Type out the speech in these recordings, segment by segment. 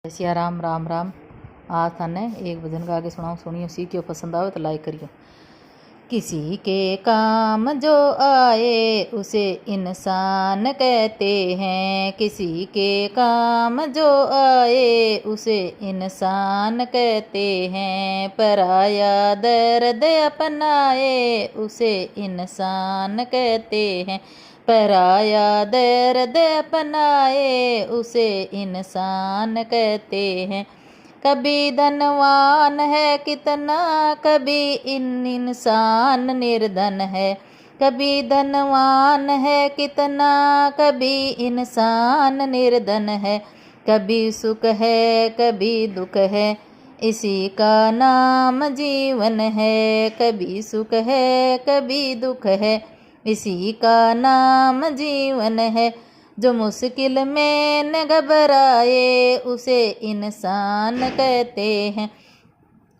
सिया राम राम राम। आज थाने एक भजन गा के सुनाओ, सुनियो, सीखियो, पसंद आवे तो लाइक करियो। किसी के काम जो आए उसे इंसान कहते हैं, किसी के काम जो आए उसे इंसान कहते हैं। पराया दर्द अपनाए उसे इंसान कहते हैं, पराया दर्द अपनाए उसे इंसान कहते हैं। कभी धनवान है कितना, कभी इंसान निर्धन है। कभी धनवान है कितना, कभी इंसान निर्धन है। कभी सुख है कभी दुख है, इसी का नाम जीवन है। कभी सुख है कभी दुख है, इसी का नाम जीवन है। जो मुश्किल में न घबराए उसे इंसान कहते हैं,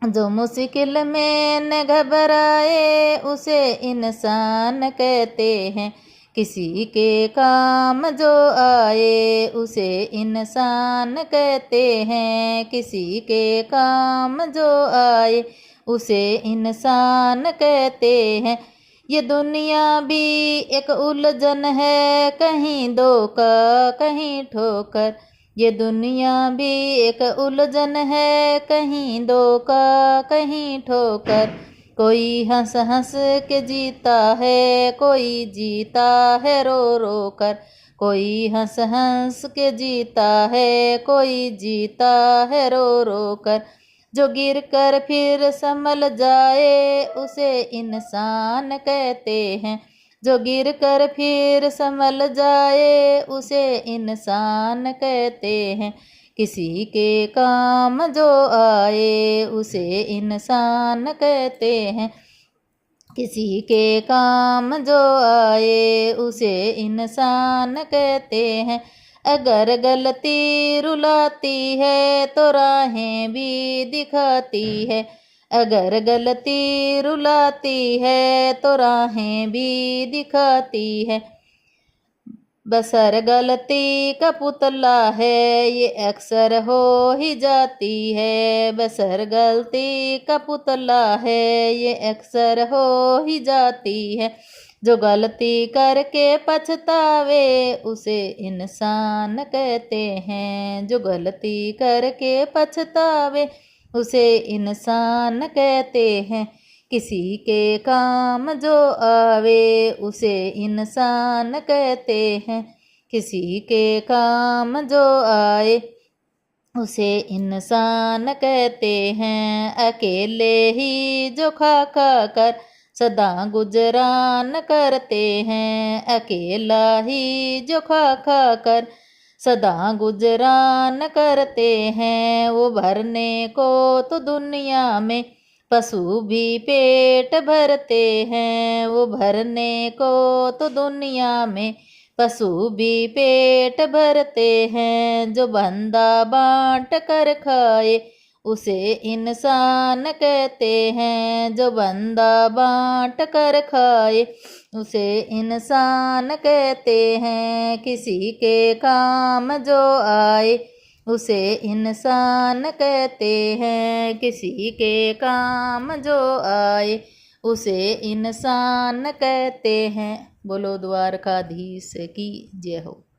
जो मुश्किल में न घबराए उसे इंसान कहते हैं। किसी के काम जो आए उसे इंसान कहते हैं, किसी के काम जो आए उसे इंसान कहते हैं। ये दुनिया भी एक उलझन है, कहीं धोखा कहीं ठोकर। ये दुनिया भी एक उलझन है, कहीं धोखा कहीं ठोकर। कोई हंस हंस के जीता है, कोई जीता है रो रो कर। कोई हंस हंस के जीता है, कोई जीता है रो रो कर। जो गिर कर फिर संभल जाए उसे इंसान कहते हैं, जो गिर कर फिर संभल जाए उसे इंसान कहते हैं। किसी के काम जो आए उसे इंसान कहते हैं, किसी के काम जो आए उसे इंसान कहते हैं। अगर गलती रुलाती है तो राहें भी दिखाती है, अगर गलती रुलाती है तो राहें भी दिखाती है। बसर गलती का पुतला है ये अक्सर हो ही जाती है, बसर गलती का पुतला है ये अक्सर हो ही जाती है। जो गलती करके पछतावे उसे इंसान कहते हैं, जो गलती करके पछतावे उसे इंसान कहते हैं। किसी के काम जो आवे उसे इंसान कहते हैं, किसी के काम जो आए उसे इंसान कहते हैं। अकेले ही जो खा खा कर सदा गुजरान करते हैं, अकेला ही जो खा खा कर सदा गुजरान करते हैं। वो भरने को तो दुनिया में पशु भी पेट भरते हैं, वो भरने को तो दुनिया में पशु भी पेट भरते हैं। जो बंदा बांट कर खाए उसे इंसान कहते हैं, जो बंदा बांट कर खाए उसे इंसान कहते हैं। किसी के काम जो आए उसे इंसान कहते हैं, किसी के काम जो आए उसे इंसान कहते हैं। बोलो द्वारकाधीश की जय हो।